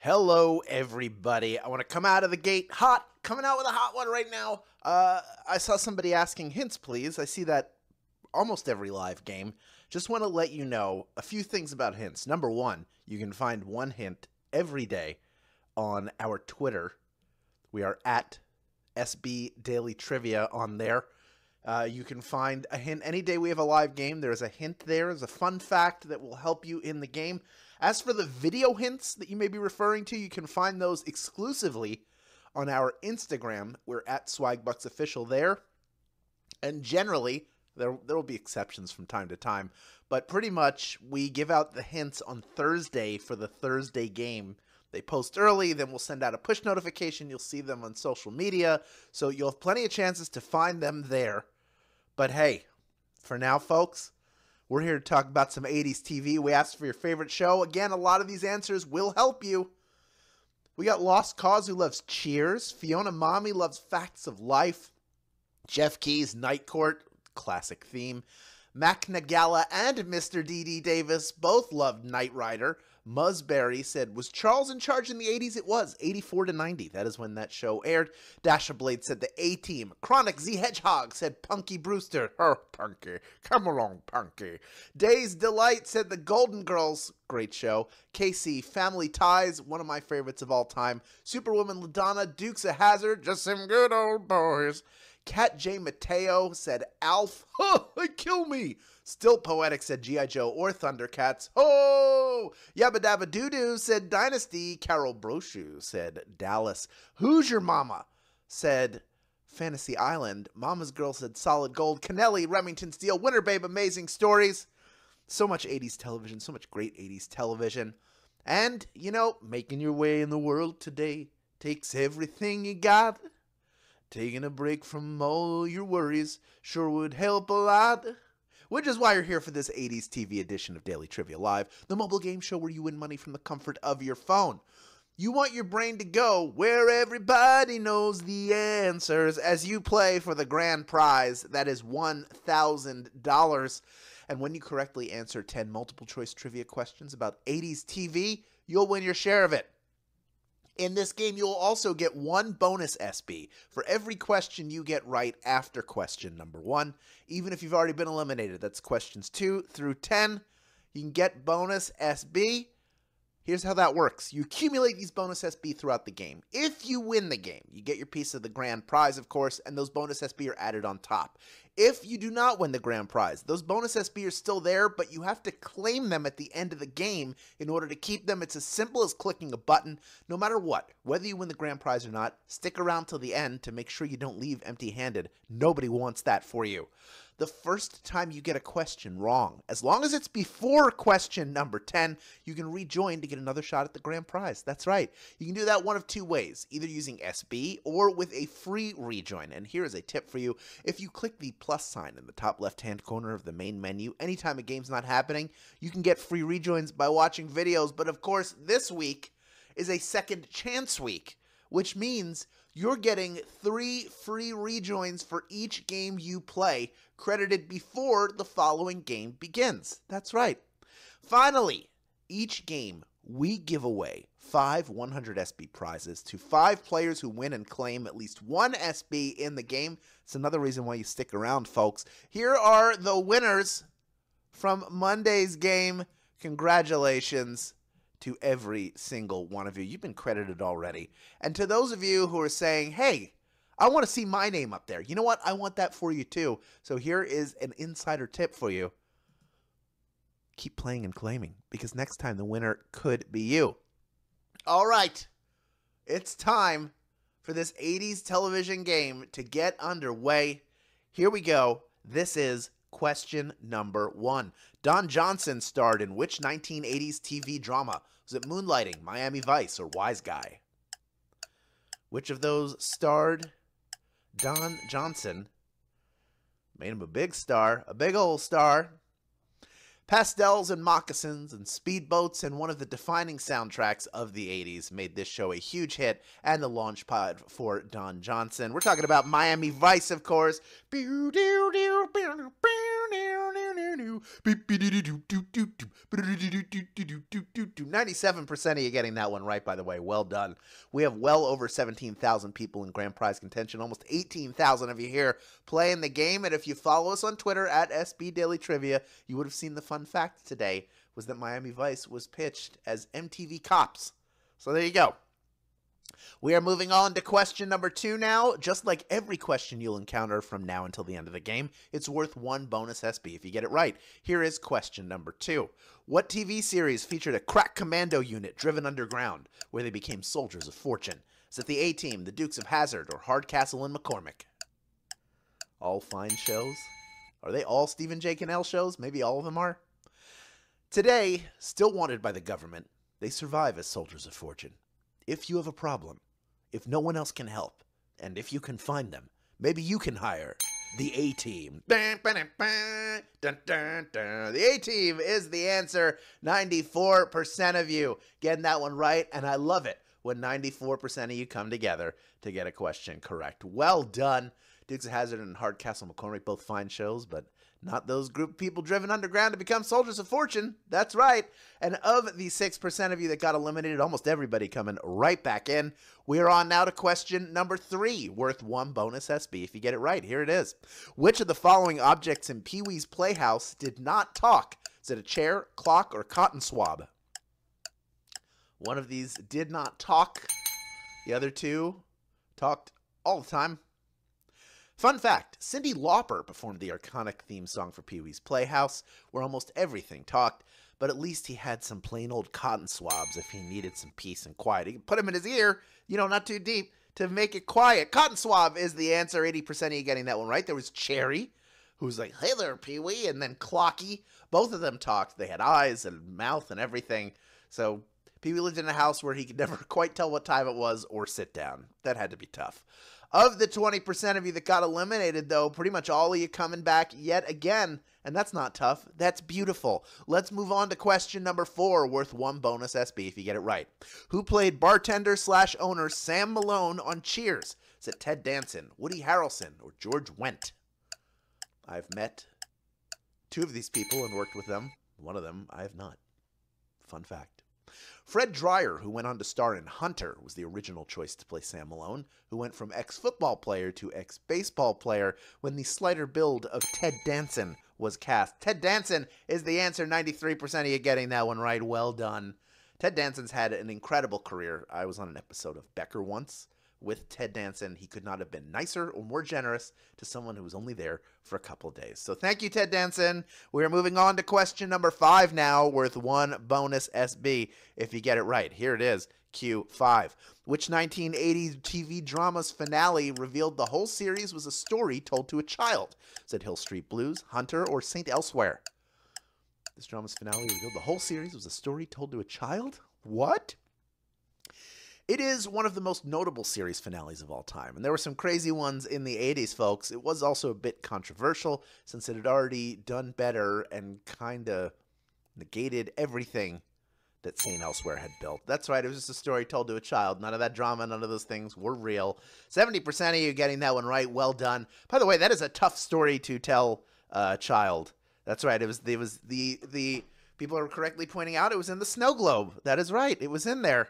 Hello, everybody. I want to come out of the gate hot, coming out with a hot one right now. I saw somebody asking hints, please. I see that almost every live game. Just want to let you know a few things about hints. Number one, you can find one hint every day on our Twitter. We are at SB Daily Trivia on there. You can find a hint any day we have a live game. There's a hint there. There's a fun fact that will help you in the game. As for the video hints that you may be referring to, you can find those exclusively on our Instagram. We're at Swagbucks Official there. And generally, there will be exceptions from time to time, but pretty much we give out the hints on Thursday for the Thursday game. They post early, then we'll send out a push notification. You'll see them on social media, so you'll have plenty of chances to find them there. But hey, for now, folks, we're here to talk about some 80s TV. We asked for your favorite show. Again, a lot of these answers will help you. We got Lost Cause, who loves Cheers. Fiona Mommy loves Facts of Life. Jeff Keys, Night Court, classic theme. Mac Nagala and Mr. D.D. Davis both loved Knight Rider. Musberry said, was Charles in charge in the 80s? It was, 84 to 90. That is when that show aired. Dasher Blade said the A-Team. Chronic Z Hedgehog said Punky Brewster. Oh, Punky. Come along, Punky. Days Delight said the Golden Girls. Great show. KC, Family Ties, one of my favorites of all time. Superwoman LaDonna, Dukes of Hazzard, just some good old boys. Cat J. Mateo said Alf. Oh, they kill me. Still Poetic said G.I. Joe or Thundercats. Oh! Yabba Dabba Doo Doo said Dynasty. Carol Brochu said Dallas. Who's Your Mama said Fantasy Island. Mama's Girl said Solid Gold. Kennelly, Remington Steele, Winter Babe, Amazing Stories. So much 80s television, so much great 80s television. And, you know, making your way in the world today takes everything you got. Taking a break from all your worries sure would help a lot. Which is why you're here for this 80s TV edition of Daily Trivia Live, the mobile game show where you win money from the comfort of your phone. You want your brain to go where everybody knows the answers as you play for the grand prize. That is $1,000. And when you correctly answer 10 multiple choice trivia questions about 80s TV, you'll win your share of it. In this game, you'll also get one bonus SB for every question you get right after question number 1. Even if you've already been eliminated, that's questions 2 through 10. You can get bonus SB. Here's how that works. You accumulate these bonus SB throughout the game. If you win the game, you get your piece of the grand prize, of course, and those bonus SB are added on top. If you do not win the grand prize, those bonus SB are still there, but you have to claim them at the end of the game in order to keep them. It's as simple as clicking a button. No matter what, whether you win the grand prize or not, stick around till the end to make sure you don't leave empty-handed. Nobody wants that for you. The first time you get a question wrong, as long as it's before question number 10, you can rejoin to get another shot at the grand prize. That's right. You can do that one of two ways, either using SB or with a free rejoin. And here is a tip for you. If you click the plus sign in the top left-hand corner of the main menu, anytime a game's not happening, you can get free rejoins by watching videos. But of course, this week is a second chance week, which means you're getting 3 free rejoins for each game you play, credited before the following game begins. That's right. Finally, each game we give away 5 100 SB prizes to 5 players who win and claim at least 1 SB in the game. It's another reason why you stick around, folks. Here are the winners from Monday's game. Congratulations to every single one of you. You've been credited already. And to those of you who are saying, hey, I want to see my name up there. You know what? I want that for you too. So here is an insider tip for you. Keep playing and claiming, because next time the winner could be you. All right. It's time for this 80s television game to get underway. Here we go. This is question number 1. Don Johnson starred in which 1980s TV drama? Was it Moonlighting, Miami Vice, or Wise Guy? Which of those starred Don Johnson? Made him a big star, a big old star. Pastels and moccasins and speedboats and one of the defining soundtracks of the 80s made this show a huge hit and the launch pad for Don Johnson. We're talking about Miami Vice, of course. 97% of you getting that one right, by the way. Well done. We have well over 17,000 people in grand prize contention. Almost 18,000 of you here playing the game. And if you follow us on Twitter at SB Daily Trivia, you would have seen the fun fact today was that Miami Vice was pitched as MTV Cops. So there you go. We are moving on to question number 2 now. Just like every question you'll encounter from now until the end of the game, it's worth 1 bonus SB if you get it right. Here is question number 2. What TV series featured a crack commando unit driven underground where they became soldiers of fortune? Is it the A-Team, the Dukes of Hazzard, or Hardcastle and McCormick? All fine shows. Are they all Stephen J. Cannell shows? Maybe all of them are. Today, still wanted by the government, they survive as soldiers of fortune. If you have a problem, if no one else can help, and if you can find them, maybe you can hire the A-Team. The A-Team is the answer. 94% of you getting that one right, and I love it when 94% of you come together to get a question correct. Well done. Dukes of Hazzard and Hardcastle McCormick, both fine shows, but not those group of people driven underground to become soldiers of fortune. That's right. And of the 6% of you that got eliminated, almost everybody coming right back in. We are on now to question number 3, worth 1 bonus SB if you get it right. Here it is. Which of the following objects in Pee-wee's Playhouse did not talk? Is it a chair, clock, or cotton swab? One of these did not talk. The other 2 talked all the time. Fun fact, Cyndi Lauper performed the iconic theme song for Pee-wee's Playhouse, where almost everything talked, but at least he had some plain old cotton swabs if he needed some peace and quiet. He could put them in his ear, not too deep, to make it quiet. Cotton swab is the answer. 80% of you getting that one right. There was Cherry, who was like, hey there, Pee-wee, and then Clocky. Both of them talked. They had eyes and mouth and everything. So Pee-wee lived in a house where he could never quite tell what time it was or sit down. That had to be tough. Of the 20% of you that got eliminated, though, pretty much all of you coming back yet again, and that's not tough. That's beautiful. Let's move on to question number 4, worth 1 bonus SB if you get it right. Who played bartender/owner Sam Malone on Cheers? Is it Ted Danson, Woody Harrelson, or George Wendt? I've met 2 of these people and worked with them. One of them I have not. Fun fact. Fred Dreyer, who went on to star in Hunter, was the original choice to play Sam Malone, who went from ex-football player to ex-baseball player when the slighter build of Ted Danson was cast. Ted Danson is the answer. 93% of you getting that one right. Well done. Ted Danson's had an incredible career. I was on an episode of Becker once with Ted Danson. He could not have been nicer or more generous to someone who was only there for a couple of days. So thank you, Ted Danson. We're moving on to question number 5 now, worth 1 bonus SB if you get it right. Here it is, Q5. Which 1980s TV drama's finale revealed the whole series was a story told to a child? Is it Hill Street Blues, Hunter, or St. Elsewhere? This drama's finale revealed the whole series was a story told to a child? What? It is one of the most notable series finales of all time, and there were some crazy ones in the 80s, folks. It was also a bit controversial since it had already done better and kind of negated everything that St. Elsewhere had built. That's right, it was just a story told to a child. None of that drama, none of those things were real. 70% of you getting that one right. Well done. By the way, that is a tough story to tell a child. That's right, it was the people are correctly pointing out it was in the Snow Globe. That is right, it was in there.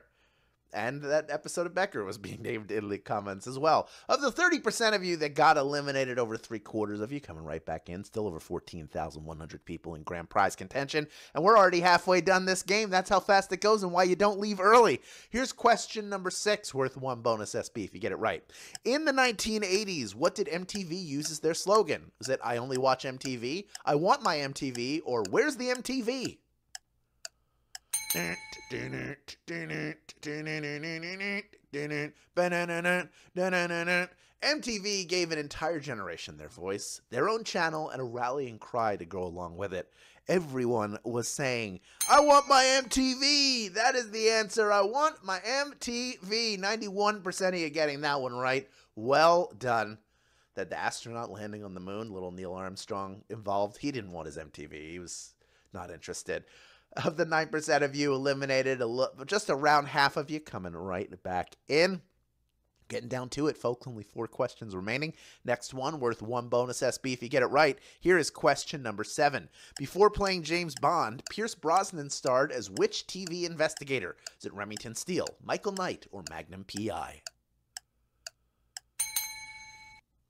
And that episode of Becker was being named in the comments as well. Of the 30% of you that got eliminated, over 3/4 of you coming right back in. Still over 14,100 people in grand prize contention. And we're already halfway done this game. That's how fast it goes and why you don't leave early. Here's question number 6, worth 1 bonus SB if you get it right. In the 1980s, what did MTV use as their slogan? Was it, I only watch MTV, I want my MTV, or where's the MTV? MTV gave an entire generation their voice, their own channel, and a rallying cry to go along with it. Everyone was saying, I want my MTV! That is the answer. I want my MTV. 91% of you getting that one right. Well done. That the astronaut landing on the moon, little Neil Armstrong involved, he didn't want his MTV. He was not interested. Of the 9% of you eliminated, just around half of you coming right back in. Getting down to it, folks. Only 4 questions remaining. Next one, worth 1 bonus SB if you get it right. Here is question number 7. Before playing James Bond, Pierce Brosnan starred as which TV investigator? Is it Remington Steele, Michael Knight, or Magnum P.I.?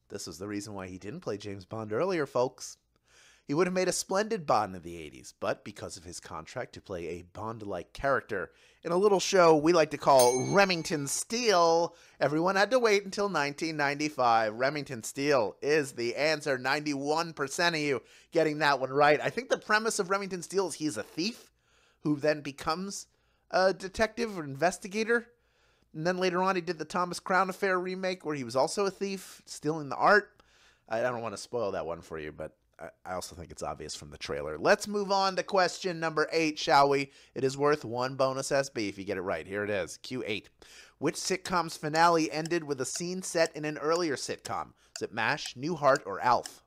This was the reason why he didn't play James Bond earlier, folks. He would have made a splendid Bond in the 80s, but because of his contract to play a Bond-like character in a little show we like to call Remington Steele, everyone had to wait until 1995. Remington Steele is the answer. 91% of you getting that one right. I think the premise of Remington Steele is he's a thief who then becomes a detective or investigator. And then later on he did the Thomas Crown Affair remake where he was also a thief, stealing the art. I don't want to spoil that one for you, but I also think it's obvious from the trailer. Let's move on to question number 8, shall we? It is worth 1 bonus SB if you get it right. Here it is, Q8. Which sitcom's finale ended with a scene set in an earlier sitcom? Is it MASH, Newhart, or ALF?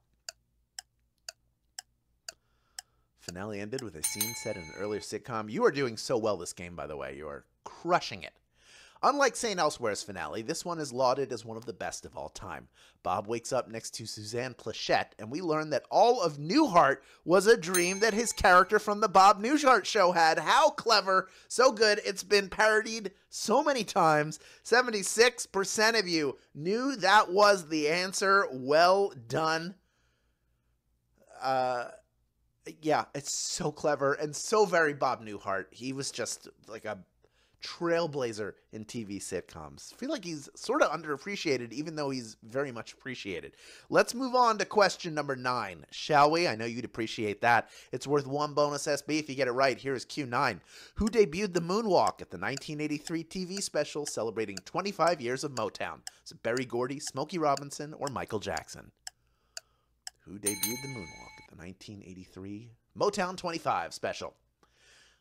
Finale ended with a scene set in an earlier sitcom. You are doing so well this game, by the way. You are crushing it. Unlike St. Elsewhere's finale, this one is lauded as one of the best of all time. Bob wakes up next to Suzanne Plachette, and we learn that all of Newhart was a dream that his character from the Bob Newhart show had. How clever. So good. It's been parodied so many times. 76% of you knew that was the answer. Well done. Yeah, it's so clever and so very Bob Newhart. He was just like a trailblazer in TV sitcoms. I feel like he's sort of underappreciated, even though he's very much appreciated. Let's move on to question number 9, shall we? I know you'd appreciate that. It's worth 1 bonus SB if you get it right. Here is Q9. Who debuted the moonwalk at the 1983 TV special celebrating 25 years of Motown? Is it Berry Gordy, Smokey Robinson, or Michael Jackson? Who debuted the moonwalk at the 1983 Motown 25 special?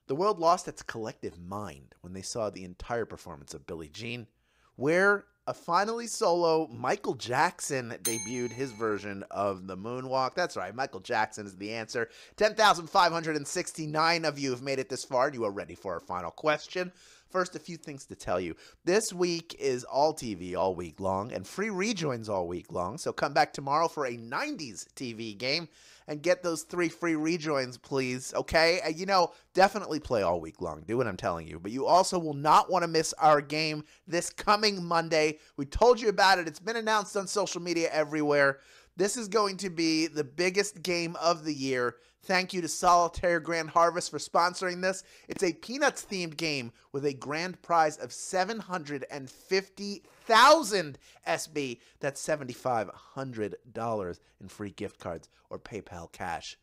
The world lost its collective mind when they saw the entire performance of Billie Jean, where a finally solo Michael Jackson debuted his version of the moonwalk. That's right, Michael Jackson is the answer. 10,569 of you have made it this far, and you are ready for our final question. First, a few things to tell you. This week is all TV all week long and free rejoins all week long, so come back tomorrow for a 90s TV game and get those 3 free rejoins, please, okay? You know, definitely play all week long. Do what I'm telling you. But you also will not want to miss our game this coming Monday. We told you about it. It's been announced on social media everywhere. This is going to be the biggest game of the year. Thank you to Solitaire Grand Harvest for sponsoring this. It's a Peanuts-themed game with a grand prize of $750,000 SB. That's $7,500 in free gift cards or PayPal cash.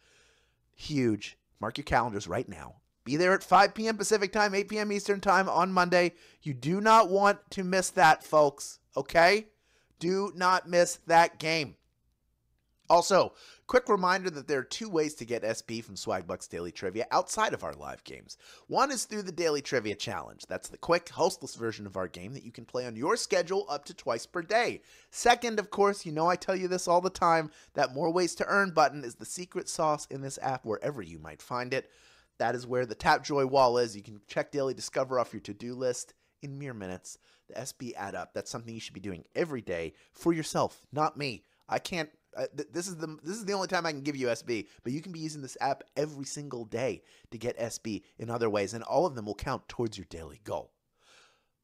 Huge. Mark your calendars right now. Be there at 5 p.m. Pacific time, 8 p.m. Eastern time on Monday. You do not want to miss that, folks. Okay? Do not miss that game. Also, quick reminder that there are 2 ways to get SB from Swagbucks Daily Trivia outside of our live games. One is through the Daily Trivia Challenge. That's the quick, hostless version of our game that you can play on your schedule up to twice per day. Second, of course, you know I tell you this all the time, that more ways to earn button is the secret sauce in this app wherever you might find it. That is where the Tapjoy wall is. You can check Daily Discover off your to-do list in mere minutes. The SB add up. That's something you should be doing every day for yourself, not me. I can't. This is the only time I can give you SB, but you can be using this app every single day to get SB in other ways, and all of them will count towards your daily goal.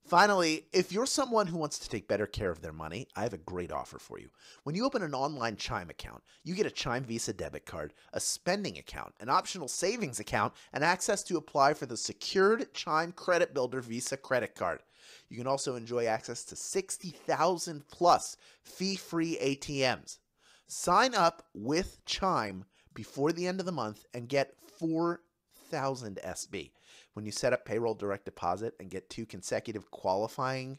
Finally, if you're someone who wants to take better care of their money, I have a great offer for you. When you open an online Chime account, you get a Chime Visa debit card, a spending account, an optional savings account, and access to apply for the secured Chime Credit Builder Visa credit card. You can also enjoy access to 60,000 plus fee-free ATMs. Sign up with Chime before the end of the month and get 4,000 SB. When you set up payroll direct deposit and get 2 consecutive qualifying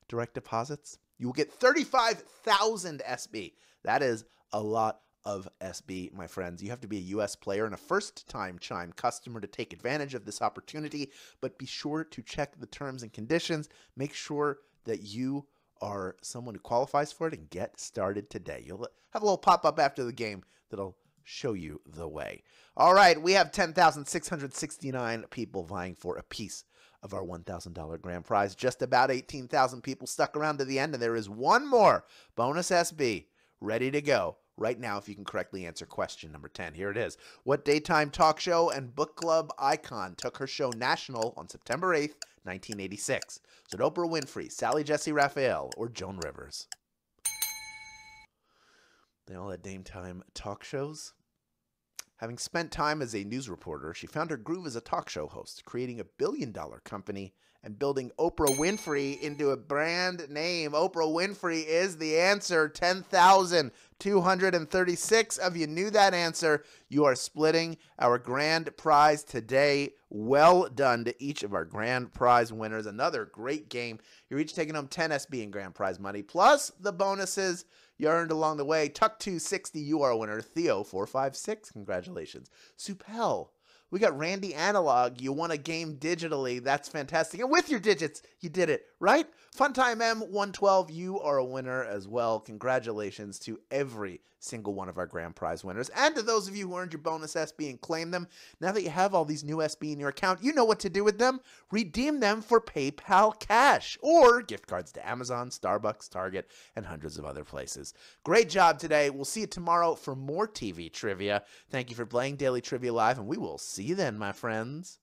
direct deposits, you will get 35,000 SB. That is a lot of SB, my friends. You have to be a U.S. player and a first-time Chime customer to take advantage of this opportunity, but be sure to check the terms and conditions. Make sure that you are someone who qualifies for it and get started today. You'll have a little pop-up after the game that'll show you the way. All right, we have 10,669 people vying for a piece of our $1,000 grand prize. Just about 18,000 people stuck around to the end, and there is one more bonus SB ready to go right now if you can correctly answer question number 10. Here it is. What daytime talk show and book club icon took her show national on September 8th, 1986? Was it Oprah Winfrey, Sally Jessy Raphael, or Joan Rivers? They all had daytime talk shows. Having spent time as a news reporter, she found her groove as a talk show host, creating a billion-dollar company and building Oprah Winfrey into a brand name. Oprah Winfrey is the answer. 10,236 of you knew that answer. You are splitting our grand prize today. Well done to each of our grand prize winners. Another great game. You're each taking home 10 SB in grand prize money, plus the bonuses you earned along the way. Tuck 260, you are a winner. Theo 456, congratulations. Supel, we got Randy Analog. You won a game digitally. That's fantastic. And with your digits, you did it, right? Funtime M112, you are a winner as well. Congratulations to every single one of our grand prize winners. And to those of you who earned your bonus SB and claimed them, now that you have all these new SB in your account, you know what to do with them. Redeem them for PayPal cash or gift cards to Amazon, Starbucks, Target, and hundreds of other places. Great job today. We'll see you tomorrow for more TV trivia. Thank you for playing Daily Trivia Live, and we will see you then, my friends.